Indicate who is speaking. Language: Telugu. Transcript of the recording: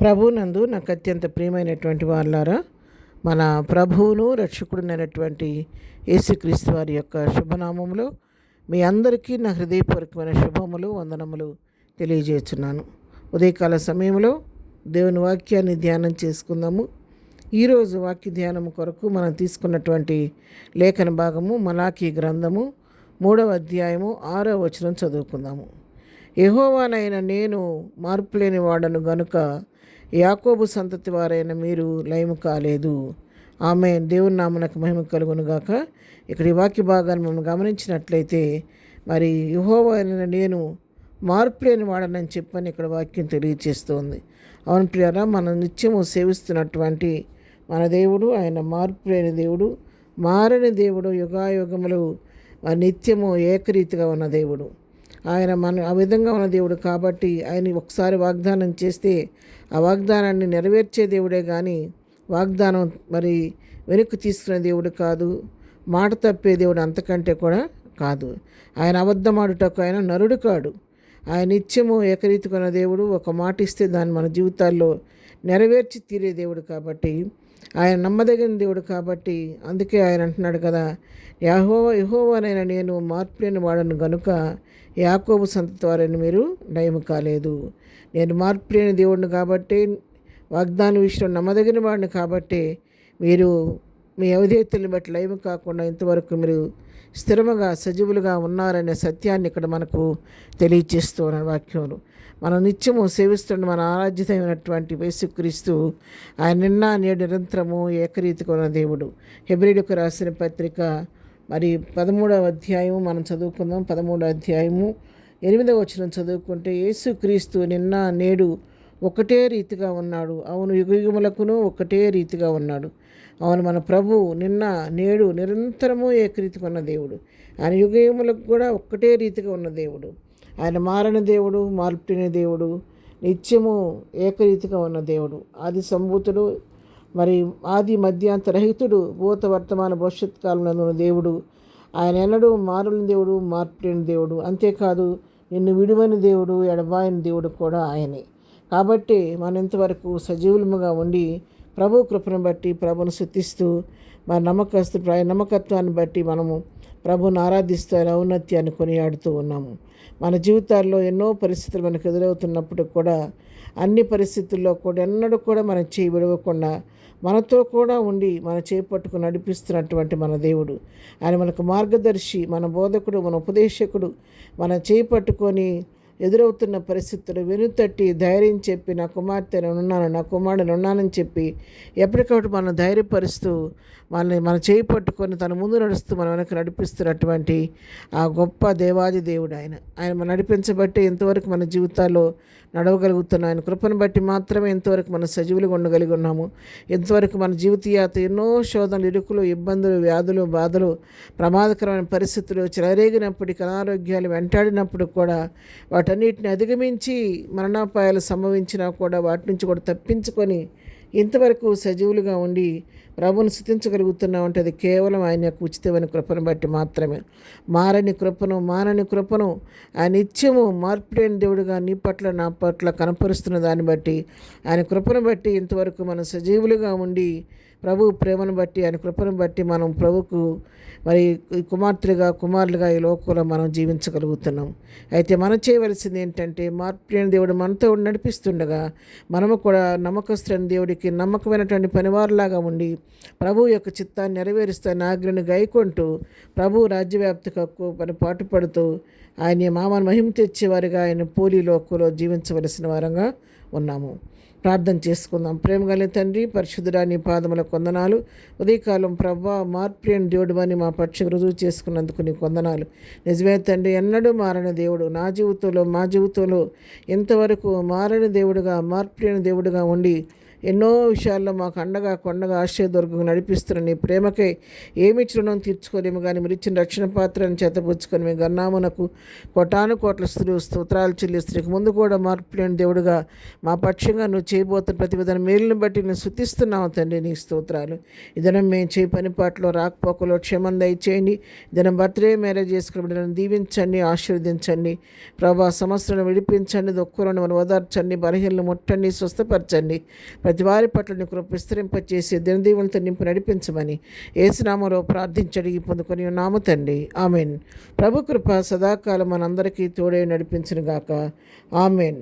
Speaker 1: ప్రభునందు నాకు అత్యంత ప్రియమైనటువంటి వాళ్ళారా, మన ప్రభువును రక్షకుడునైనటువంటి యేసుక్రీస్తు వారి యొక్క శుభనామములో మీ అందరికీ నా హృదయపూర్వకమైన శుభములు వందనములు తెలియజేస్తున్నాను. ఉదయకాల సమయంలో దేవుని వాక్యాన్ని ధ్యానం చేసుకుందాము. ఈరోజు వాక్య ధ్యానం కొరకు మనం తీసుకున్నటువంటి లేఖన భాగము మలాకీ గ్రంథము 3వ అధ్యాయము 6వ వచనం చదువుకుందాము. యెహోవానైన నేను మార్పులేని వాడను గనుక యాకోబు సంతతి వారైన మీరు లయము కాలేదు. ఆమేన్. దేవుని నామమునకు మహిమ కలుగునుగాక. ఇక్కడ ఈ వాక్య భాగాన్ని మనం గమనించినట్లయితే మరి యెహోవా అయిన నేను మార్పులేని వాడనని చెప్పని ఇక్కడ వాక్యం తెలియజేస్తోంది. అవును ప్రియారా, మనం నిత్యము సేవిస్తున్నటువంటి మన దేవుడు ఆయన మార్పులేని దేవుడు, మారని దేవుడు, యుగాయుగములు నిత్యము ఏకరీతిగా ఉన్న దేవుడు. ఆయన ఆ విధంగా ఉన్న దేవుడు కాబట్టి ఆయన ఒకసారి వాగ్దానం చేస్తే ఆ వాగ్దానాన్ని నెరవేర్చే దేవుడే కానీ వాగ్దానం మరి వెనక్కి తీసుకునే దేవుడు కాదు, మాట తప్పే దేవుడు అంతకంటే కూడా కాదు. ఆయన అబద్ధమాడుటకు ఆయన నరుడు కాడు. ఆయన నిత్యము ఏకరీతిగా దేవుడు. ఒక మాట ఇస్తే దాన్ని మన జీవితాల్లో నెరవేర్చి తీరే దేవుడు కాబట్టి ఆయన నమ్మదగిన దేవుడు కాబట్టి అందుకే ఆయన అంటున్నాడు కదా, యెహోవానైన నేను మార్పులేని వాడను గనుక యాకోబు సంతతి వారైన మీరు లయము కాలేదు. నేను మార్పులేని దేవుడిని కాబట్టి, వాగ్దాన విషయంలో నమ్మదగిన వాడిని కాబట్టి మీరు మీ అవిధేయతలను బట్టి లయము కాకుండా ఇంతవరకు మీరు స్థిరముగా సజీవులుగా ఉన్నారనే సత్యాన్ని ఇక్కడ మనకు తెలియజేస్తూ ఉన్న వాక్యములు. మనం నిత్యము సేవిస్తున్న మన ఆరాధ్యమైనటువంటి యేసుక్రీస్తు ఆయన నిన్న నేడు నిరంతరము ఏకరీతిగా ఉన్న దేవుడు. హెబ్రీయులకు రాసిన పత్రిక మరి 13వ అధ్యాయము మనం చదువుకుందాం. 13వ అధ్యాయము 8వ వచనం చదువుకుంటే, యేసుక్రీస్తు నిన్న నేడు ఒకటే రీతిగా ఉన్నాడు. అవును, యుగయుగములకును ఒకటే రీతిగా ఉన్నాడు. అవును, మన ప్రభు నిన్న నేడు నిరంతరము ఏకరీతిగా ఉన్న దేవుడు. ఆయన యుగయుగములకు కూడా ఒక్కటే రీతిగా ఉన్న దేవుడు. ఆయన మారని దేవుడు, మార్పులేని దేవుడు, నిత్యము ఏకరీతిగా ఉన్న దేవుడు, ఆది సంభూతుడు, మరి ఆది మధ్యాంతరహితుడు, భూత వర్తమాన భవిష్యత్ కాలంలో ఉన్న దేవుడు. ఆయన ఎన్నడూ మారని దేవుడు, మార్పులేని దేవుడు. అంతేకాదు నిన్ను విడువని దేవుడు, ఎడబాయని దేవుడు కూడా ఆయనే. కాబట్టి మనం ఇంతవరకు సజీవులముగా ఉండి ప్రభు కృపను బట్టి ప్రభును స్తుతిస్తూ మన నమ్మకత్వాన్ని బట్టి మనము ప్రభుని ఆరాధిస్తూ ఆయన ఔన్నత్యాన్ని కొనియాడుతూ ఉన్నాము. మన జీవితాల్లో ఎన్నో పరిస్థితులు మనకు ఎదురవుతున్నప్పుడు కూడా అన్ని పరిస్థితుల్లో కూడా ఎన్నడూ కూడా మనం చేయి విడవకుండా మనతో కూడా ఉండి మన చేపట్టుకుని నడిపిస్తున్నటువంటి మన దేవుడు. ఆయన మనకు మార్గదర్శి, మన బోధకుడు, మన ఉపదేశకుడు. మన చేపట్టుకొని ఎదురవుతున్న పరిస్థితులు వెనుతట్టి ధైర్యం చెప్పి నా కుమార్తె నేనున్నాను, నా కుమారుడు ఉన్నానని చెప్పి ఎప్పటికప్పుడు మనం ధైర్యపరుస్తూ మన చేయి పట్టుకొని తన ముందు నడుస్తూ మన వెనక నడిపిస్తున్నటువంటి ఆ గొప్ప దేవాది దేవుడు ఆయన మనం నడిపించబట్టి ఎంతవరకు మన జీవితాల్లో నడవగలుగుతున్నాం. ఆయన కృపను బట్టి మాత్రమే ఎంతవరకు మనం సజీవులుగా ఉండగలిగి ఉన్నాము. ఎంతవరకు మన జీవిత యాత్ర ఎన్నో శోధనలు, ఇరుకులు, ఇబ్బందులు, వ్యాధులు, బాధలు, ప్రమాదకరమైన పరిస్థితులు చెలరేగినప్పటికీ, అనారోగ్యాలు వెంటాడినప్పుడు కూడా వాటన్నిటిని అధిగమించి మరణాపాయాలు సంభవించినా కూడా వాటి నుంచి కూడా తప్పించుకొని ఇంతవరకు సజీవులుగా ఉండి ప్రభువును స్తుతించగలుగుతున్నామంటే అది కేవలం ఆయన యొక్క ఉచితమైన కృపను బట్టి మాత్రమే. మారని కృపను ఆయన నిత్యము మార్పులేని దేవుడుగా నీ పట్ల నా పట్ల కనపరుస్తున్న దాన్ని బట్టి, ఆయన కృపను బట్టి ఇంతవరకు మనం సజీవులుగా ఉండి ప్రభు ప్రేమను బట్టి, ఆయన కృపను బట్టి మనం ప్రభుకు మరి కుమారులుగా ఈ లోకంలో మనం జీవించగలుగుతున్నాం. అయితే మనం చేయవలసింది ఏంటంటే, మార్పులేని దేవుడు మనతో నడిపిస్తుండగా మనము కూడా నమ్మకస్తులైన దేవుడికి నమ్మకమైనటువంటి పనివారులాగా ఉండి ప్రభు యొక్క చిత్తాన్ని నెరవేరుస్తున్న ఆజ్ఞను గైకొంటూ ప్రభు రాజ్యవ్యాప్తికి పని పాటుపడుతూ ఆయన మామను మహిమ తెచ్చేవారిగా ఆయన పోలి లోకంలో జీవించవలసిన వారంగా ఉన్నాము. ప్రార్థన చేసుకుందాం. ప్రేమ కలిగిన తండ్రి, పరిశుద్ధుడా, నీ పాదములకు వందనాలు. ఉదయకాలం ప్రభా మార్పులేని దేవుడు అని మా పక్షకు రుజువు చేసుకున్నందుకు నీ వందనాలు. నిజమే తండ్రి, ఎన్నడూ మారని దేవుడు నా జీవితంలో, మా జీవితంలో ఇంతవరకు మారని దేవుడుగా, మార్పులేని దేవుడుగా ఉండి ఎన్నో విషయాల్లో మాకు అండగా కొండగా ఆశ్రయదుర్గంగా నడిపిస్తున్న నీ ప్రేమకై ఏమిచ్చి రుణం తీర్చుకోలేము కానీ మీరు ఇచ్చిన రక్షణ పాత్రను చేతపుచ్చుకొని మీ గన్నామునకు కోటాను కోట్ల స్తోత్రాలు చెల్లిస్తున్న ముందు కూడా మార్పు లేని దేవుడుగా మా పక్షంగా నువ్వు చేయబోతున్న ప్రతి విధానం మేలుని బట్టి నేను శుతిస్తున్నావు తండ్రి. నీ స్తోత్రాలు. ఈ దినం మేము చేయి పనిపాట్లో రాకపోకలో క్షేమం దయచేయండి. దినం బర్త్డే మ్యారేజ్ చేసుకుని బిడ్డలను దీవించండి, ఆశీర్వదించండి ప్రభా. సమస్యలను విడిపించండి, దుఃఖులను మనం ఓదార్చండి, బలహీనలు ముట్టండి, స్వస్థపరచండి. ప్రతి వారి పట్ల నీ కృప విస్తరింపచేసి దినదీవులతో నింపి నడిపించమని యేసు నామములో ప్రార్థించడి పొందుకొని ఉన్నాము తండ్రి. ఆమెన్. ప్రభు కృప సదాకాలం మనందరికీ తోడే నడిపించును గాక. ఆమెన్.